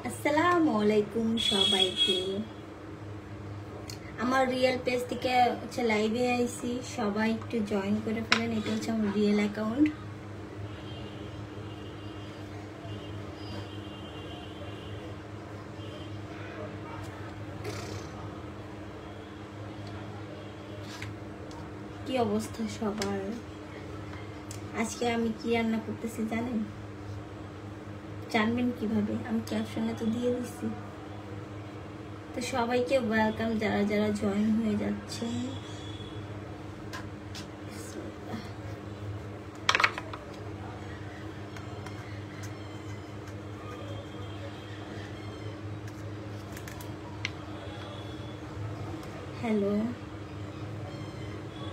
আসসালামু আলাইকুম সবাইকে। আমার রিয়েল পেজ থেকে লাইভে আইছি, সবাই একটু জয়েন করে ফেলেন। এটা হচ্ছে আমার রিয়েল অ্যাকাউন্ট। কি অবস্থা সবার? আজকে আমি কি রান্না করতেছি জানেন? জানবেন কিভাবে? আমি ক্যাপশনে তো দিয়ে দিছি। তো সবাইকে ওয়েলকাম, যারা যারা জয়েন হয়ে যাচ্ছেন। হ্যালো,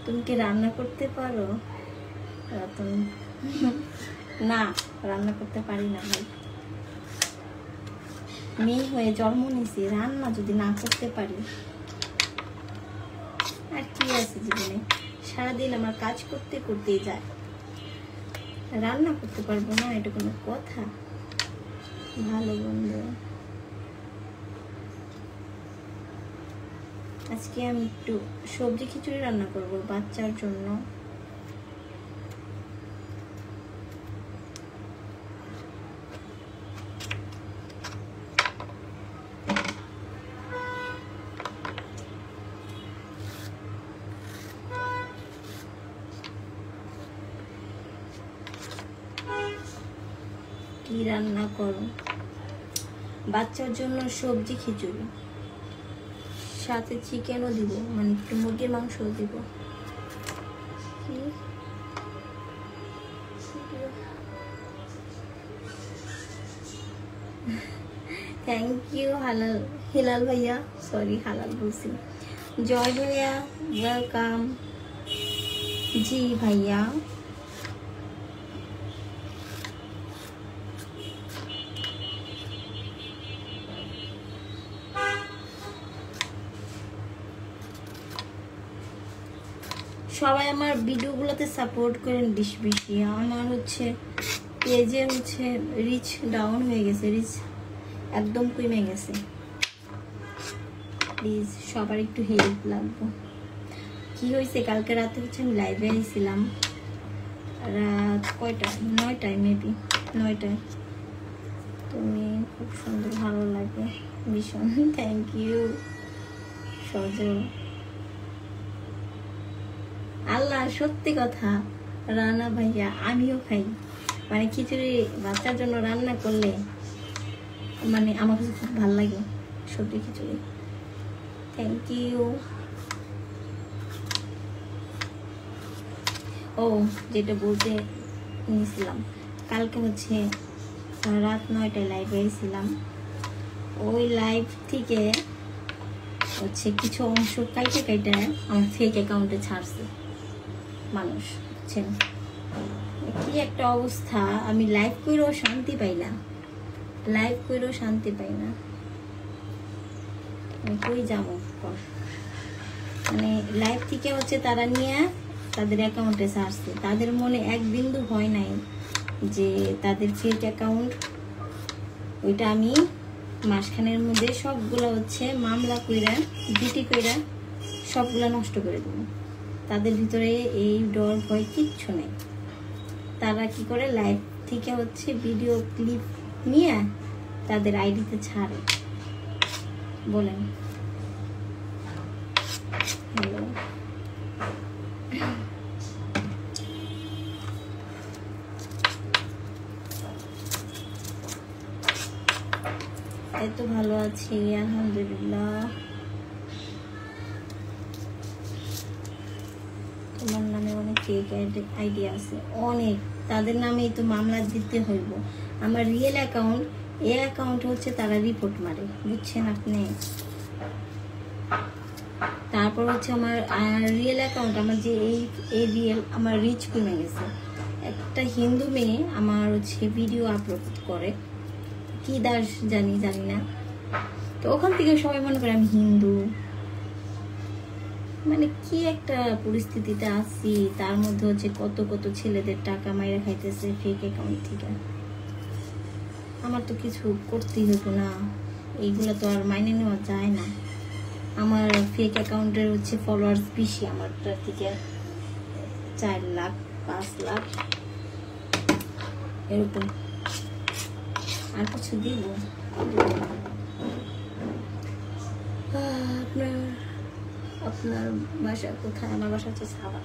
তুমি কি রান্না করতে পারো? তুমি না, রান্না করতে পারি না ভাই। মেয়ে হয়ে জন্ম নিয়েছি, রান্না যদি না করতে পারি আর কি আছে জীবনে? সারাদিন আমার কাজ করতে করতেই যায়, রান্না করতে পারবো না? এটা কোনো কথা? ভালো বন্ধু, আজকে আমি একটু সবজি খিচুড়ি রান্না করব বাচ্চার জন্য। কি রান্না করো? বাচ্চার জন্য সবজি খিচুড়ি, সাথে চিকেনও দিব, মানে একটু মুরগির মাংসও দিব। থ্যাংক ইউ হালাল, হিলাল ভাইয়া, সরি হালাল বলছি। জয় ভাইয়া ওয়েলকাম। জি ভাইয়া, সবাই আমার ভিডিওগুলোতে সাপোর্ট করেন বেশি বেশি। আমার হচ্ছে পেজে হচ্ছে রিচ ডাউন হয়ে গেছে, রিচ একদম কমে গেছে। প্লিজ সবার একটু হেল্প লাগবে। কি হয়েছে, কালকে রাতে হচ্ছে আমি লাইভে আইছিলাম, রাত কয়টা, 9টায়, মেবি 9টায়। তুমি খুব সুন্দর, ভালো লাগে ভীষণ, থ্যাংক ইউ সজল। আল্লাহ, সত্যি কথা রানা ভাইয়া, আমিও খাই, মানে খিচুড়ি বাচ্চার জন্য রান্না করলে মানে আমার কাছে খুব ভালো লাগে সবজি খিচুড়ি। Thank you. ও, যেটা বলতে নিয়েছিলাম, কালকে হচ্ছে রাত 9টায় লাইভে এসেছিলাম। ওই লাইভ থেকে হচ্ছে কিছু অংশ কাইটে কাইটে আমার ফেক অ্যাকাউন্টে ছাড়ছে মানুষ, বুঝছেন? কি একটা অবস্থা, আমি লাইভ করেও শান্তি পাই না, লাইভ করেও শান্তি পাই না। আমি কই যাবো? মানে লাইভ থেকে হচ্ছে তারা নিয়ে তাদের অ্যাকাউন্টে ছাড়ছে, তাদের মনে এক বিন্দু ভয় নাই যে তাদের ফেক অ্যাকাউন্ট। ওইটা আমি মাসখানের মধ্যে সবগুলো হচ্ছে মামলা কইরা, ডিটি কইরা সবগুলা নষ্ট করে দেবো। তাদের ভিতরে এই ডর ভয় কিচ্ছু নেই। তারা কি করে, লাইভ থেকে হচ্ছে ভিডিও ক্লিপ নিয়ে তাদের আইডিতে ছাড়ে। বলেন হ্যালো, এই তো ভালো আছি আলহামদুলিল্লাহ। তোমার নামে অনেক ফেক আইডি আছে, অনেক, তাদের নামেই তো মামলা দিতে হইব। আমার রিয়েল অ্যাকাউন্ট, এই অ্যাকাউন্ট হচ্ছে তারা রিপোর্ট মারে, বুঝছেন আপনি? তারপর হচ্ছে আমার রিয়েল অ্যাকাউন্ট, আমার যে এই রিয়েল, আমার রিচ কমে গেছে। একটা হিন্দু মেয়ে আমার হচ্ছে ভিডিও আপলোড করে, কি দাস জানি না, তো ওখান থেকে সবাই মনে করে আমি হিন্দু। মানে কি একটা পরিস্থিতিতে আছি, তার মধ্যে হচ্ছে কত কত ছেলেদের টাকা মাইরা খাইতেছে ফেক অ্যাকাউন্ট থেকে। আমার তো কিছু করতেই হতো না, এইগুলো তো আর মাইনে নেওয়া যায় না। আমার ফেক অ্যাকাউন্টের হচ্ছে ফলোয়ার্স বেশি আমারটার থেকে, 4 লাখ 5 লাখ এরকম। আর কিছু দিব? আপনার বাসা কোথায়? আমার বাসা হচ্ছে সাভার।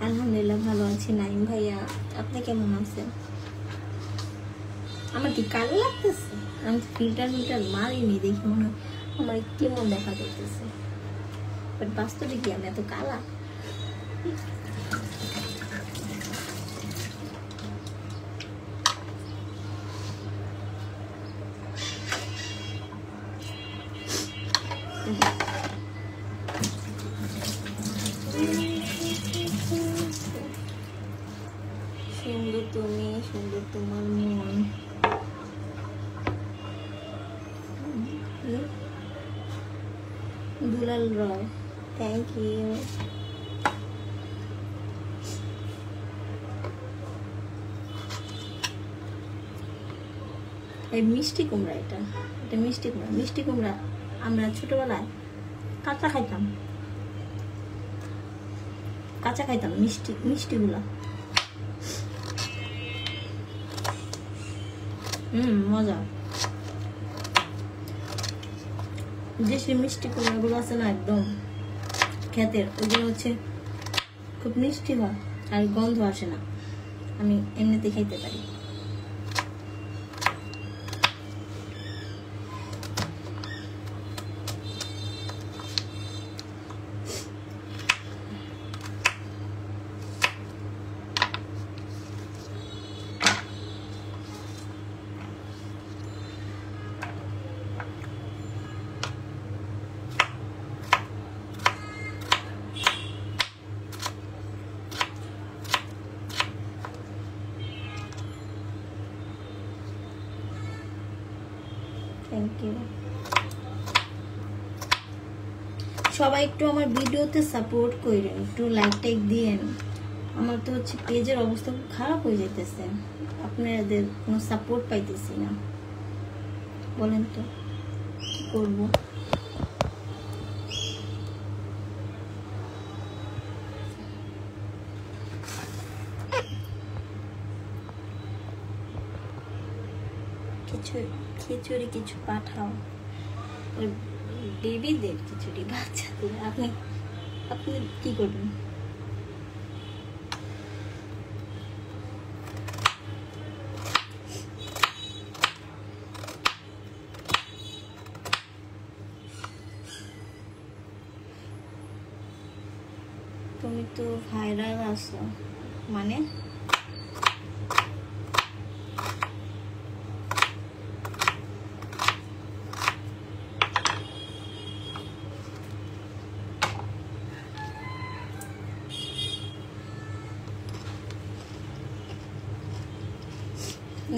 আলহামদুলিল্লাহ ভালো আছি নাইম ভাইয়া, আপনি কেমন আছেন? আমার কি কালো লাগতেছে? আমি ফিল্টার মারিনি, দেখি মনে হয় আমার কেমন দেখা যাইতেছে, বাট বাস্তবে কি আমি এত কালা? সুন্দর তুমি, সুন্দর তোমার মন। দুলাল রয়, থ্যাংক ইউ। এই মিষ্টি কুমড়া, এটা মিষ্টি কুমড়া। মিষ্টি কুমড়া আমরা ছোটবেলায় কাঁচা খাইতাম, মিষ্টিগুলা। মজা। দেশি মিষ্টি কুমড়াগুলো আছে না, একদম ক্ষেতের, ওইগুলো হচ্ছে খুব মিষ্টি হয় আর গন্ধ আসে না, আমি এমনিতে খাইতে পারি। Thank you. সবাই একটু আমার ভিডিওতে সাপোর্ট করেন, একটু লাইক টাইক দিয়েন। আমার তো হচ্ছে পেজের অবস্থা খুব খারাপ হয়ে যেতেছে, আপনাদের কোনো সাপোর্ট পাইতেছি না। বলেন তো কি করবো? খিচুড়ি কিছু পাঠাও, বেবিদের খিচুড়ি, বাচ্চাদের। আপনি কি করবেন? তুমি তো ভাইরাল আছো মানে?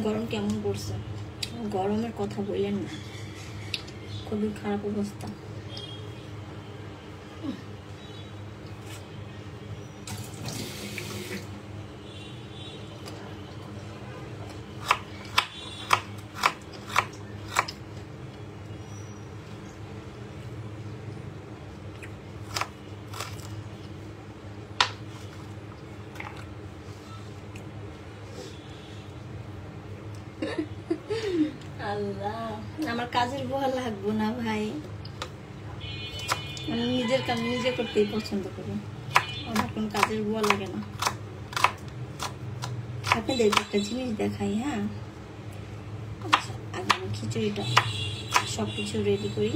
গরম কেমন পড়ছে? গরমের কথা বললেন না, খুবই খারাপ অবস্থা। আল্লাহ, আমার কাজের বুয়া লাগবো না ভাই, আমি নিজের কাজ নিজে করতেই পছন্দ করি, আমার কোন কাজের বুয়া লাগে না। আপনাদের একটা জিনিস দেখাই, হ্যাঁ? আচ্ছা, আগে আমি খিচুড়িটা সবকিছু রেডি করি।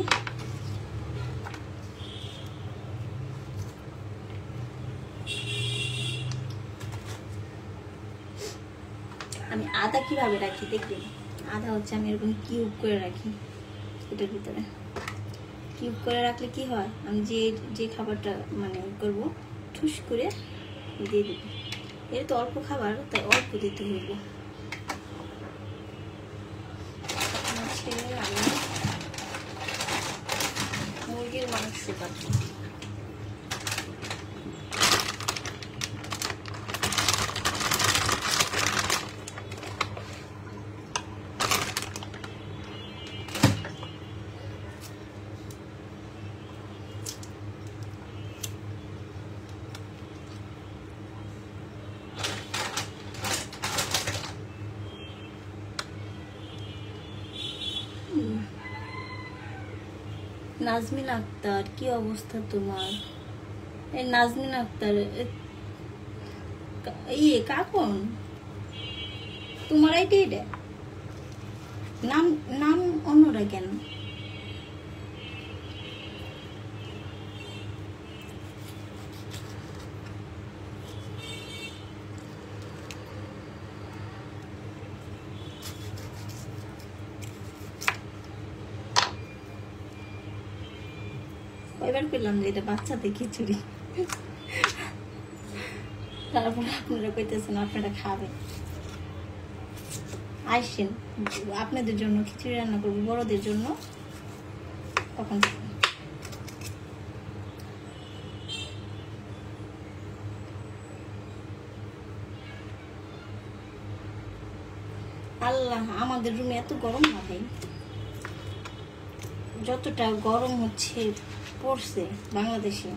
আমি আদা কিভাবে রাখি দেখবেন, আদা হচ্ছে আমি এরকম কিউব করে রাখি এটার ভিতরে। কিউব করে রাখলে কি হয়, আমি যে যে খাবারটা মানে করব ঠুস করে দিয়ে দেবো। এর তো অল্প খাবার, তাই অল্প দিতে হইব। আমি মুরগির মাংস কাটবো। নাজমিন আক্তার, কি অবস্থা তোমার? এই নাজমিন আক্তার ইয়ে কাকন তোমার আইডি? এটা নাম নাম অন্যরা কেন? এবার পেলাম যে এটা বাচ্চাদের খিচুড়ি, তারপর আপনারা কইতেছেন আপনারা খাবেন। আসেন, আপনাদের জন্য খিচুড়ি রান্না করবো, বড়দের জন্য। তখন আল্লাহ, আমাদের রুমে এত গরম না ভাই, যতটা গরম হচ্ছে পড়ছে বাংলাদেশে।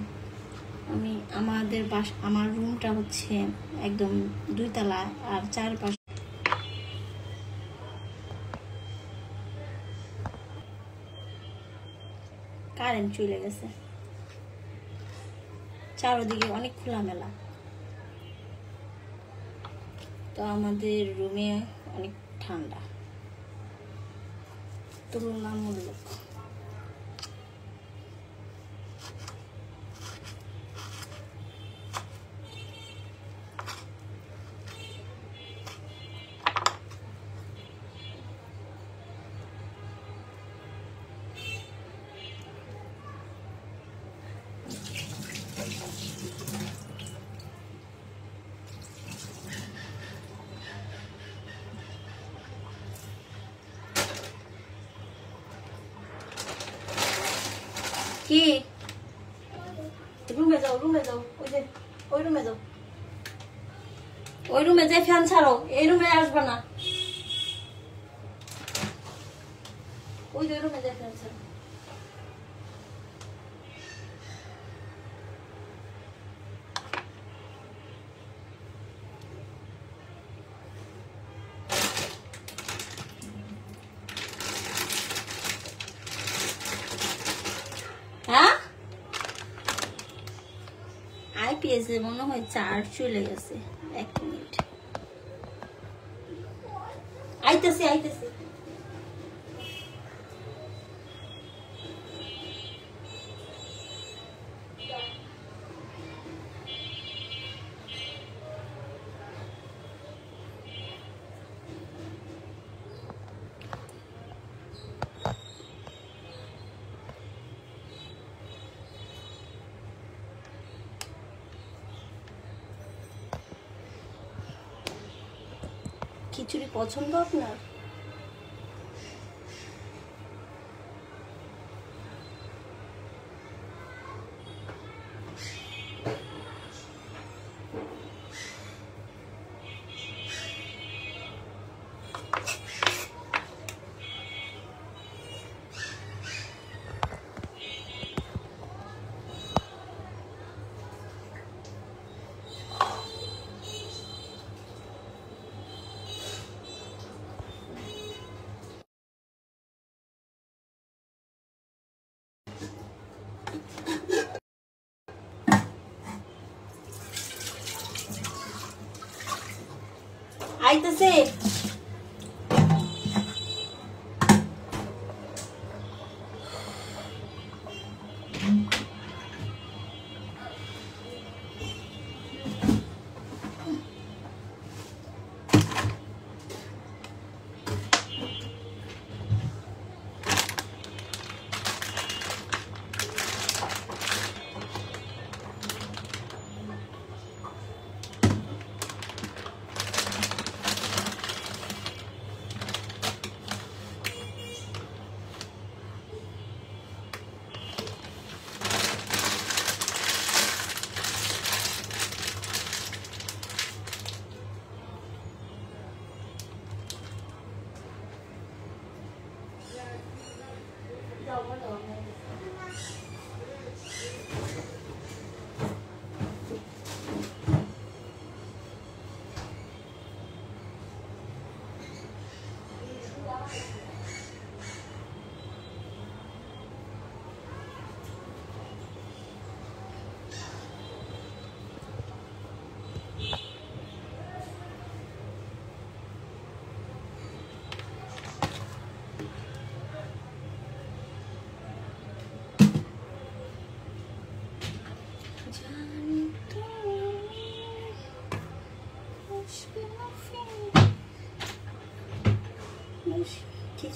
আমি আমার রুমটা হচ্ছে একদম 2 তলা, আর চারপাশে কারেন্ট চলে গেছে, চারদিকে অনেক খোলামেলা। তো আমাদের রুমে অনেক ঠান্ডা তুলনামূলক। কি রুমে যাও, রুমে যাও, ওই রুমে যাও, ওই রুমে যাই ফ্যান ছাড়ো, এই রুমে আসবে না, ওই যে রুমে যাই ফ্যান ছাড়ো। হ্যাঁ, আইপিএস এ মনে হয় চার্জ চলে গেছে। 1 মিনিট, আইতেছি আইতেছি। খিচুড়ি পছন্দ আপনার? আইতেছে।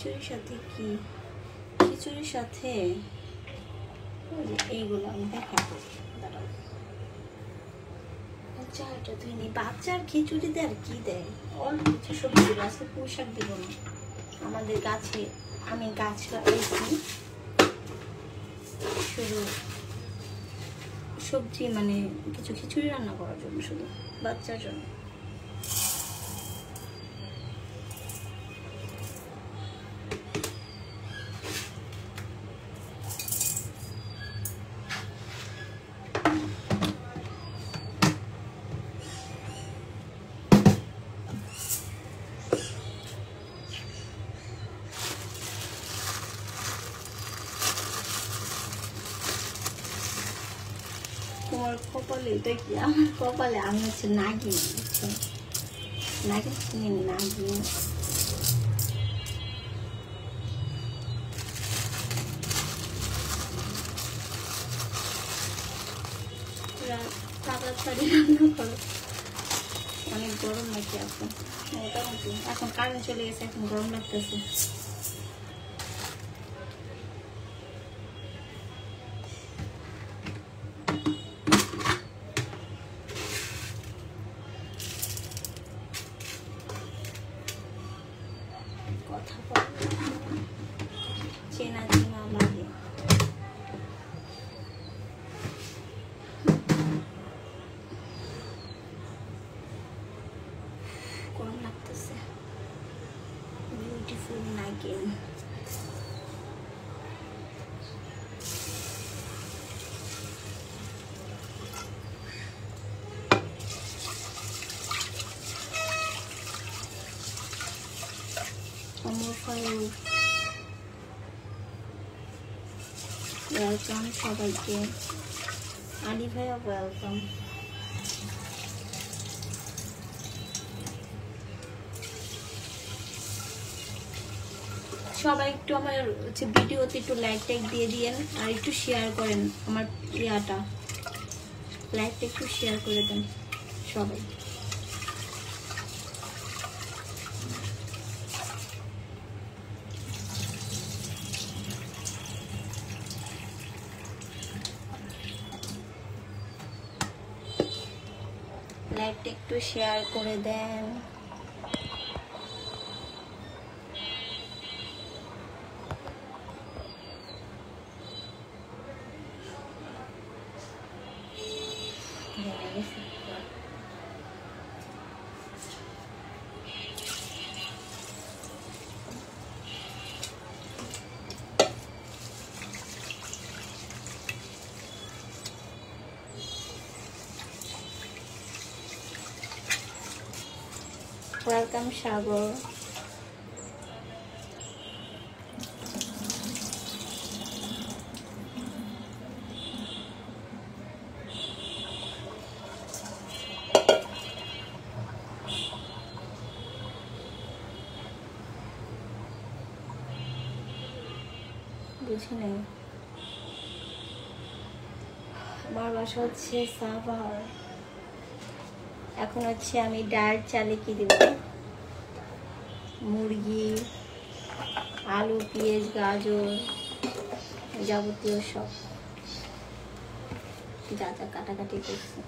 খিচুড়ির সাথে কি, খিচুড়ির সাথে এইগুলো আমি দেখাবো, দাঁড়াও। চালটা ধুয়ে নিই। বাচ্চার খিচুড়িতে আর কি দেয়, অল্প কিছু সবজি দেবে। আজকে পুঁই শাক দেবো না, আমাদের গাছে, আমি গাছ লাগাইছি, শুধু সবজি মানে কিছু খিচুড়ি রান্না করার জন্য, শুধু বাচ্চার জন্য। তোমার কপালে দেখি, আমার কপালে আমি হচ্ছে নাগিন, বুঝছেন? নাগিন চিনি, নাগিন। তাড়াতাড়ি রান্না করো, অনেক গরম নাকি এখন? মোটামুটি এখন কারেন্ট চলে গেছে, এখন গরম লাগতেছে। কথা বল, চেনা চেনা লাগে। গরম লাগতেছে। বিউটিফুল নাগিন। ওয়েলকাম সবাইকে, আলি ভাইয়া ওয়েলকাম। সবাই একটু আমার হচ্ছে ভিডিওতে একটু লাইক টাইক দিয়ে দিয়েন, আর একটু শেয়ার করেন আমার ইয়াটা, লাইকটা একটু শেয়ার করে দেন সবাই। লাইকটা একটু শেয়ার করে দেন। ওয়েলকাম সাগর। বুঝি নাই, আমার বাসা হচ্ছে সাভার। এখন হচ্ছে আমি ডায়েট চালে কি দেব, মুরগি, আলু, পেঁয়াজ, গাজর, যাবতীয় সব যা যা কাটাকাটি করছি।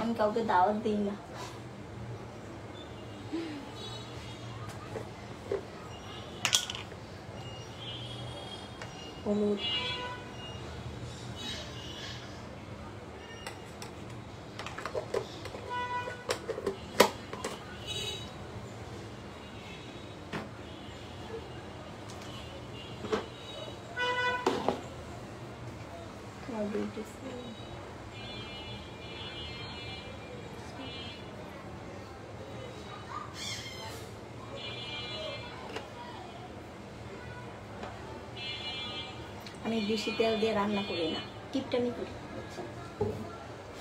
আমি কাউকে দাওয়াত দিই না। হলুদ, beautiful. আমি বেশি তেল দিয়ে রান্না করি না, টিপটানি করি,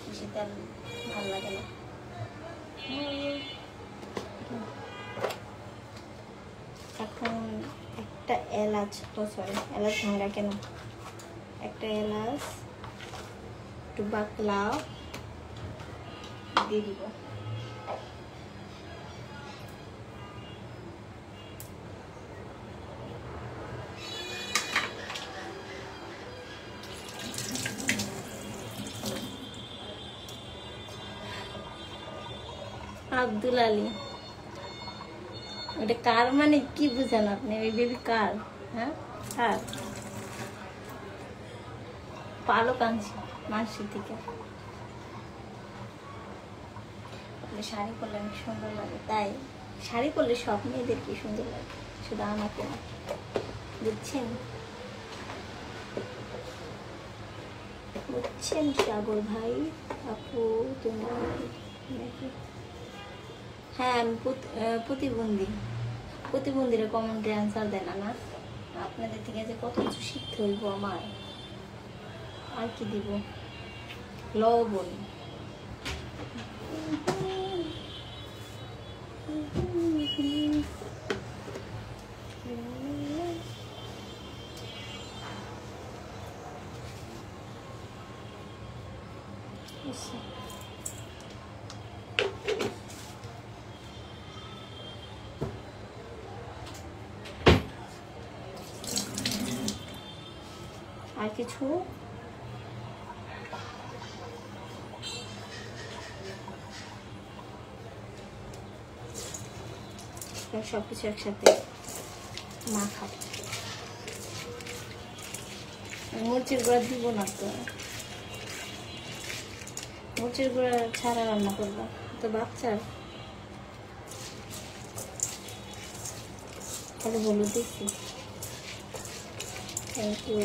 বেশি তেল ভালো লাগে না। এখন একটা এলাচ, সরি এলাচ ভাঙা কেন, একটা এলাচ, একটু বাকলা দিয়ে দিব। আব্দুল আলী, ওটা কার মানে কি বুঝেন আপনি? ওই বেবি কার? হ্যাঁ কার? পালক আনছি মানসি থেকে। শাড়ি পরলে অনেক সুন্দর লাগে, তাই শাড়ি পরলে সব মেয়েদের কি সুন্দর লাগে, শুধু আমাকে না, বুঝছেন? বুঝছেন সাগর ভাই? আপু তুমি নাকি? হ্যাঁ আমি প্রতিবন্ধীরা কমেন্টে অ্যান্সার দেয় না। আপনাদের থেকে যে কত কিছু শিখতে হইব আমার। আর কি দিব? লবণ। আর কিছু? সবকিছু একসাথে মাখাবো। মরিচের গুঁড়া দিব না তো, মরিচের গুঁড়া ছাড়া রান্না করবো তো বাচ্চার, তাহলে হলুদ দিচ্ছি। Thank you.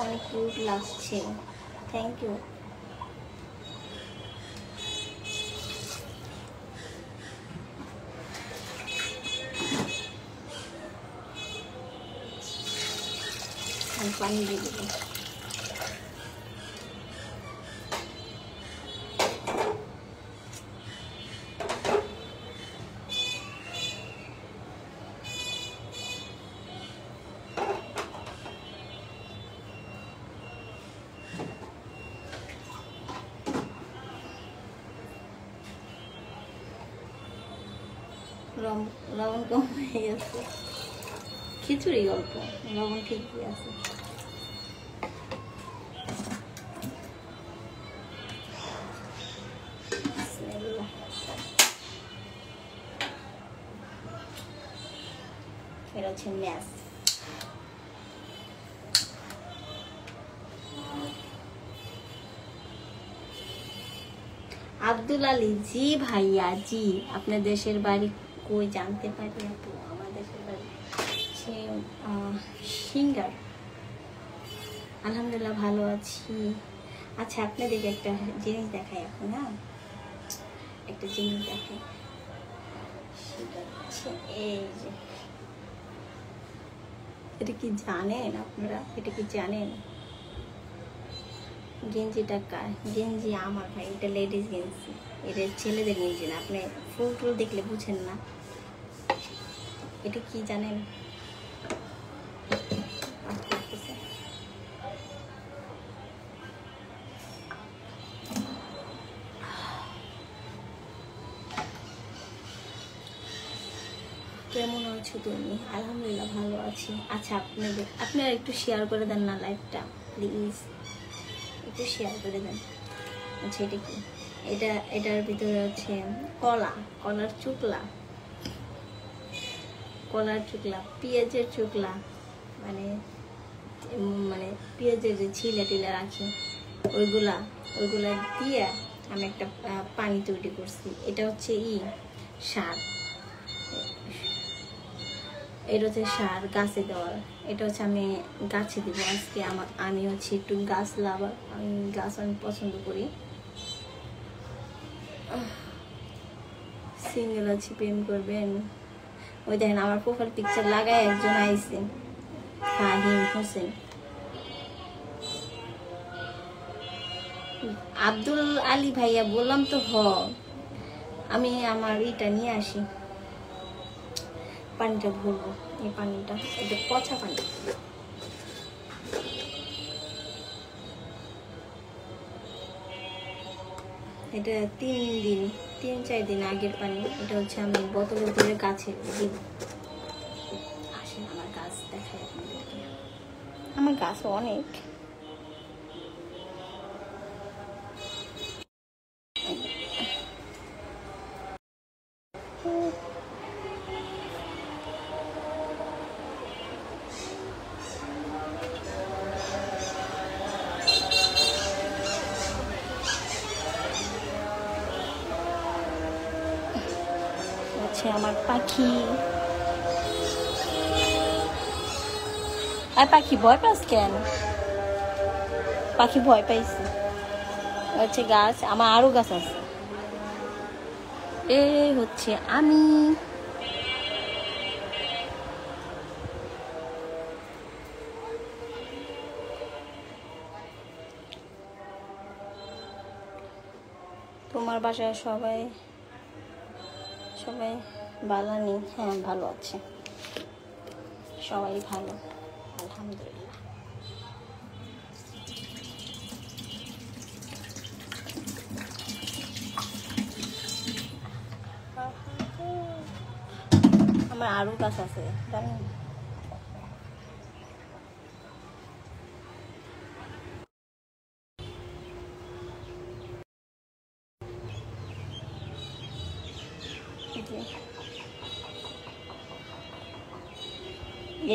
অনেক কিউট লাগছে, থ্যাংক ইউ। আমি পানি দিয়ে দেবো। লবণ কম হয়ে গেছে, খিচুড়ি অল্প, লবণ ঠিকই আছে। এটা হচ্ছে ম্যাশ। আব্দুল আলী, জি ভাইয়া জি। আপনার দেশের বাড়ি কই জানতে পারি আপু? আমার দেশের বাড়ি সে সিঙ্গার। আলহামদুলিল্লাহ ভালো আছি। আচ্ছা আপনাদেরকে একটা জিনিস দেখাই এখন। হ্যাঁ একটা জিনিস দেখাই, সেটা হচ্ছে এই যে, এটা কি জানেন আপনারা? এটা কি জানেন গেঞ্জিটা কার? গেঞ্জি আমার ভাই, এটা লেডিস গেঞ্জি, এটা ছেলেদের গেঞ্জি না। আপনি ফুল টুল দেখলে বুঝেন না। এটা কি জানেন? কেমন আছো তুমি? আলহামদুলিল্লাহ ভালো আছি। আচ্ছা আপনারা একটু শেয়ার করে দেন না লাইভটা প্লিজ, একটু শেয়ার করে দেন। আচ্ছা এটা কি? এটার ভিতরে হচ্ছে কলার চুকলা, পেঁয়াজের চুকলা, মানে পেঁয়াজের যে ছিলা টিলা রাখি ওইগুলা দিয়ে আমি একটা পানি তৈরি করছি। এটা হচ্ছে সার, এটা হচ্ছে সার গাছে দেওয়ার। এটা হচ্ছে আমি গাছে দিব আজকে। আমি হচ্ছে একটু গাছ লাভার, আমি গাছ অনেক পছন্দ করি। সিঙ্গেল আছি, প্রেম করবেন? ওই দেখেন আমার প্রোফাইল পিকচার লাগায় একজন আইছে, ফাহিম হোসেন। আব্দুল আলী ভাইয়া বললাম তো। আমি আমার ইটা নিয়ে আসি, পানিটা ভরবো। এই পানিটা এটা পচা পানি। এটা 3-4 দিন আগের পানি। এটা হচ্ছে আমি বোতলে ভরে গাছে দিব। আসেন আমার গাছ দেখাই আপনাদেরকে। আমার গাছ অনেক। আমার পাখি, আর পাখি ভয় পাস কেন? পাখি ভয় পাইছে হচ্ছে গাছ। আমার আরো গাছ আছে। এ হচ্ছে আমি। তোমার বাসায় সবাই ভালো নেই? হ্যাঁ ভালো আছে, সবাই ভালো আলহামদুলিল্লাহ। আমার আরো গাছ আছে জানেন।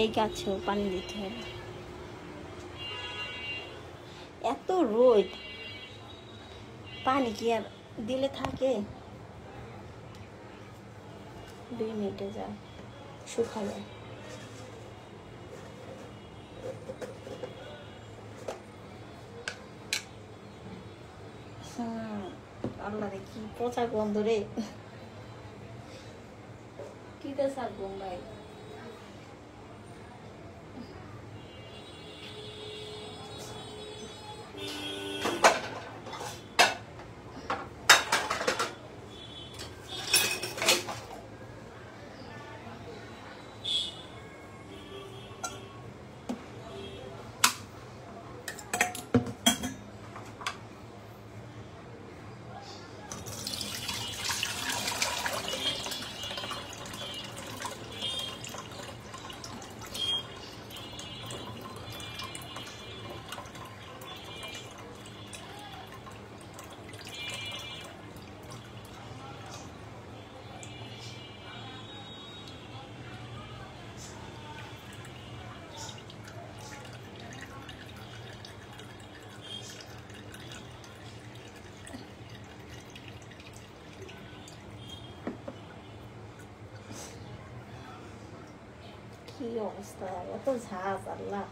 এই গাছেও পানি দিতে হবে। এত রোদ, পানি কি আর দিলে থাকে? 2 মিনিটে যায়, শুকাবে। আল্লাহ রে, কি পচা গন্ধ রে। কি তো থাকবো ভাই। কি অবস্থা, এত ঝাঁজ আল্লাহ।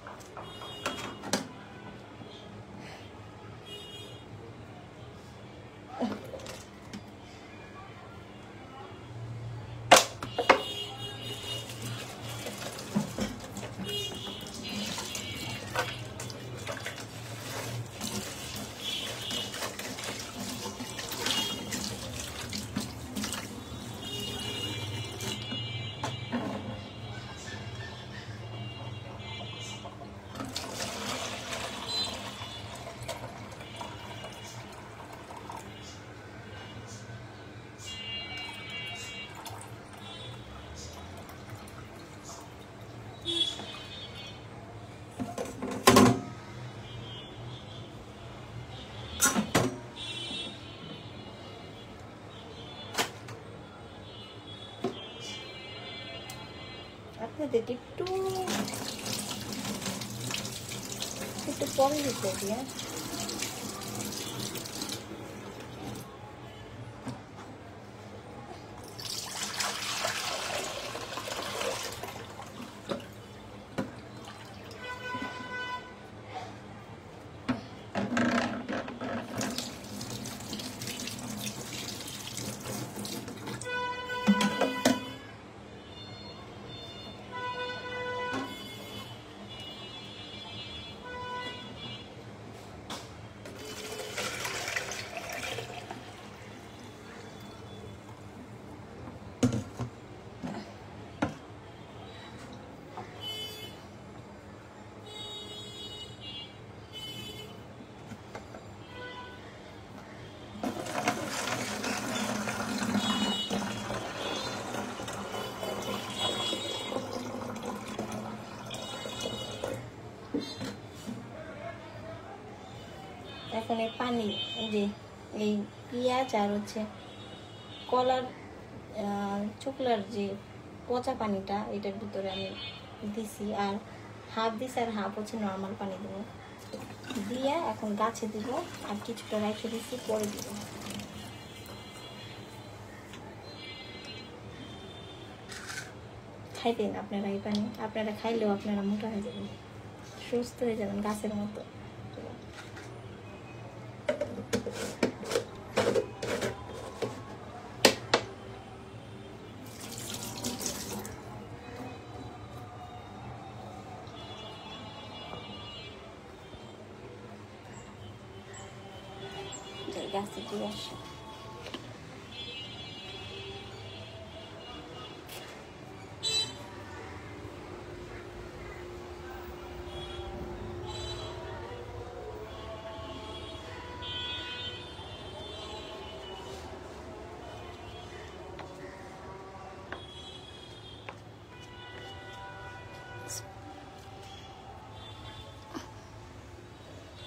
আপনাদের একটু পরে দিতে দিয়ে এখন এই পানি যে এই পেঁয়াজ আর হচ্ছে কলার চোকলার যে পচা পানিটা এটার ভিতরে আমি দিছি, আর হাফ দিছি আর হাফ হচ্ছে নর্মাল পানি দেবো দিয়ে এখন গাছে দিব, আর কিছুটা রেখে দিচ্ছি পরে দিব। খাইতেন আপনারা এই পানি, আপনারা খাইলেও আপনারা মোটা হয়ে যাবেন, সুস্থ হয়ে যাবেন গাছের মতো। গাছে দিয়ে আসে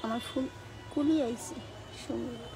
আমার ফুল কুলি আইছে সুন্দর।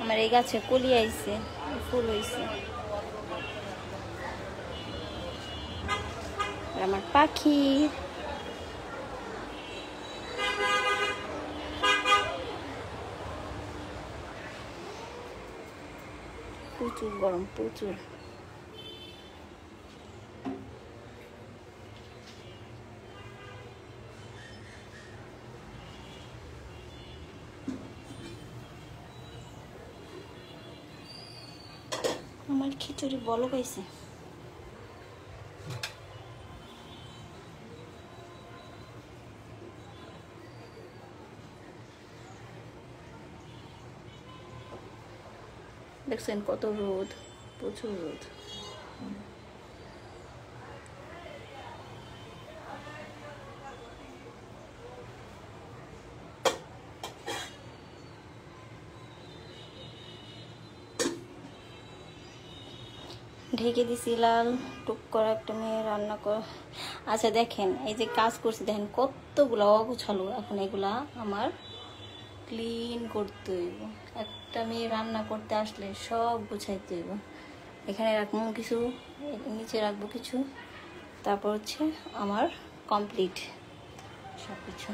আমার এই গাছে কলি আইছে, ফুল হইছে। আমার পাখি প্রচুর গরম, প্রচুর। আমার খিচুড়ি বলো পাইছে। দেখছেন কত রোদ, প্রচুর রোদ। ঢেকে দিছি লাল টুক করে একটা মেয়ে রান্না কর। আচ্ছা দেখেন এই যে কাজ করছি, দেখেন কতগুলো অগোছালো। এখন এগুলা আমার ক্লিন করতে হইব। একটা মেয়ে রান্না করতে আসলে সব গুছাইতে হইব। এখানে রাখবো কিছু, নিচে রাখবো কিছু, তারপর হচ্ছে আমার কমপ্লিট সব কিছু।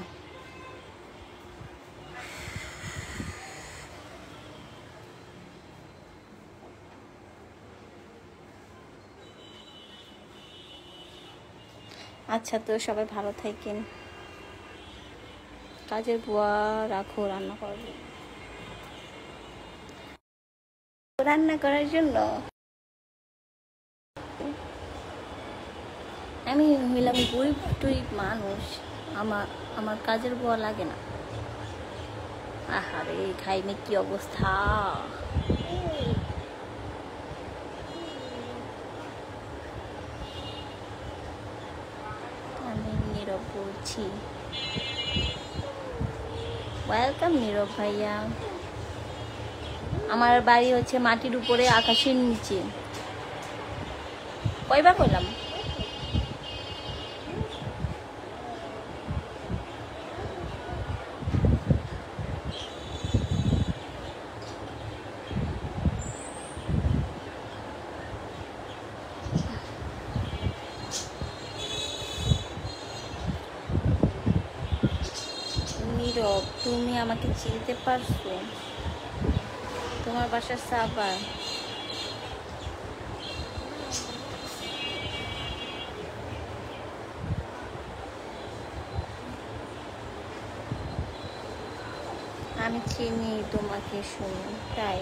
আচ্ছা তো সবাই ভালো থাকেন। কাজের বুয়া রাখো রান্না করবে, রান্না করার জন্য। আমি হইলাম গরিব টরিব মানুষ, আমার কাজের বুয়া লাগে না। আহারে খাইমে কি অবস্থা। আমি নীরব বলছি। ওয়েলকাম নীরব ভাইয়া। আমার বাড়ি হচ্ছে মাটির উপরে আকাশের নিচে। কয়বার করলাম? নীরব তুমি আমাকে চিনতে পারছো? তো তোমার বাসার সাবা। আমি চিনি তোমাকে, শুনি তাই।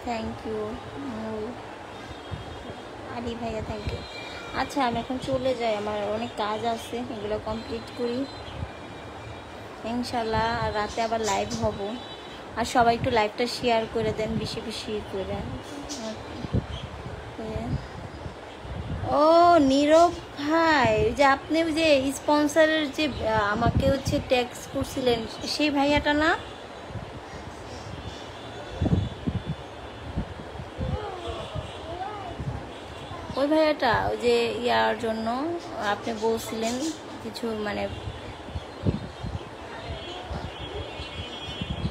থ্যাংক ইউ আলি ভাইয়া, থ্যাংক ইউ। আচ্ছা আমি এখন চলে যাই, আমার অনেক কাজ আছে, এগুলো কমপ্লিট করি ইনশাল্লাহ। আর রাতে আবার লাইভ হব। আর সবাই একটু লাইভটা শেয়ার করে দেন বেশি বেশি করে। ও নীরব ভাই, যে আপনি যে স্পন্সরের যে আমাকে হচ্ছে ট্যাক্স করছিলেন, সেই ভাইয়াটা না? ওই ভাইয়াটা, ওই যে ইয়ার জন্য আপনি বলছিলেন কিছু, মানে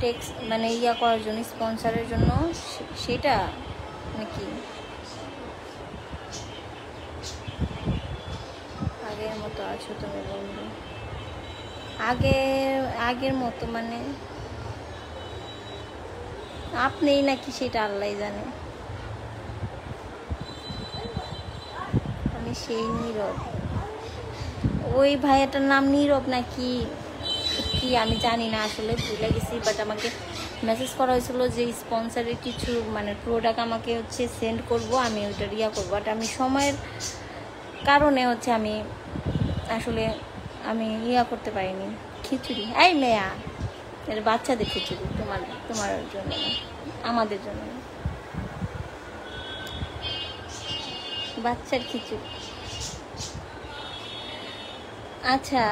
ট্যাক্স মানে ইয়া করার জন্য, স্পন্সরের জন্য, সেটা নাকি? আগের মতো আছো তুমি বলবে? আগের মতো মানে আপনিই নাকি সেটা আল্লাহ জানে। আমি সেই নীরব, ওই ভাইয়াটার নাম নীরব নাকি কি আমি জানি না, আসলে ভুলে গেছি। বাট আমাকে মেসেজ করা হয়েছিল যে স্পন্সরের কিছু মানে প্রোডাক্ট আমাকে হচ্ছে সেন্ড করব, আমি ওইটা ইয়া করবো। বাট আমি সময়ের কারণে হচ্ছে আমি আসলে ইয়া করতে পারিনি। খিচুড়ি, এই মেয়া, এর বাচ্চাদের খিচুড়ি, তোমার জন্য না, আমাদের জন্য না, বাচ্চার খিচুড়ি। আচ্ছা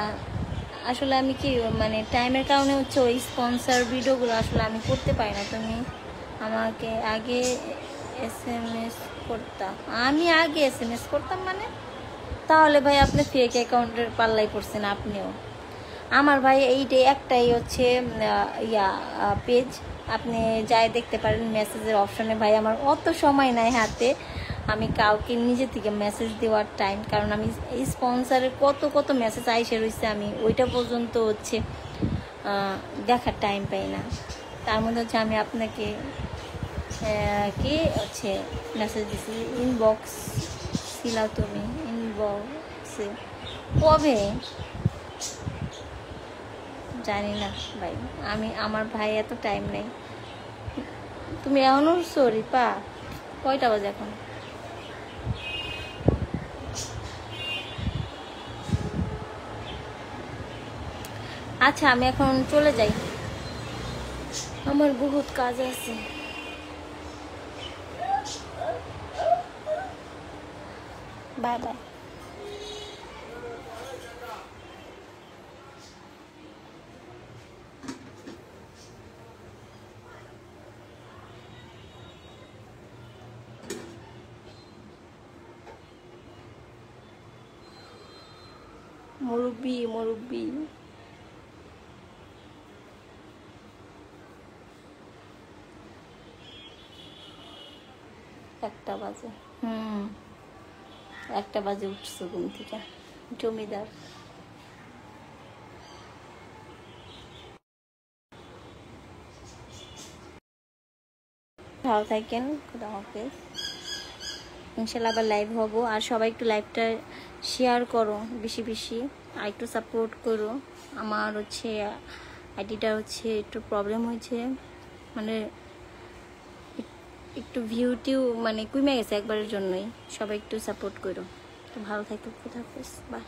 আসলে আমি কি মানে টাইমের কারণে হচ্ছে ওই স্পন্সর ভিডিওগুলো আসলে আমি করতে পারি না। তুমি আমাকে আগে SMS করতাম, আমি আগে SMS করতাম মানে? তাহলে ভাই আপনি ফেক অ্যাকাউন্টের পাল্লাই পড়ছেন আপনিও। আমার ভাই এইটাই একটাই হচ্ছে ইয়া পেজ, আপনি যাই দেখতে পারেন মেসেজের অপশনে। ভাই আমার অত সময় নাই হাতে আমি কাউকে নিজে থেকে মেসেজ দেওয়ার টাইম, কারণ আমি এই স্পন্সরের কত মেসেজ আইসে রয়েছে, আমি ওইটা পর্যন্ত হচ্ছে দেখার টাইম পাই না। তার মধ্যে হচ্ছে আমি আপনাকে কি হচ্ছে মেসেজ দিছি, ইনবক্স ছিলাও তুমি, ইনবক্সে কবে জানি না ভাই, আমার ভাই এত টাইম নেই। তুমি এখনো সরি পা, কয়টা বাজে এখন? আচ্ছা আমি এখন চলে যাই, আমার বহুত কাজ আছে। Bye bye. মুরব্বি একটা বাজে, 1টা বাজে উঠছো ঘুম থেকে, জমিদার। ভালো থাকেন, খুদা হাফেজ। ইনশাল্লাহ আবার লাইভ হব। আর সবাই একটু লাইভটা শেয়ার করো বেশি বেশি, আর একটু সাপোর্ট করো। আমার হচ্ছে আইডিটা হচ্ছে একটু প্রবলেম হয়েছে, মানে একটু ভিউটিও মানে কমে গেছে একবারের জন্যই। সবাই একটু সাপোর্ট করো। তো ভালো থাকো, খুদা হাফেজ, বাই।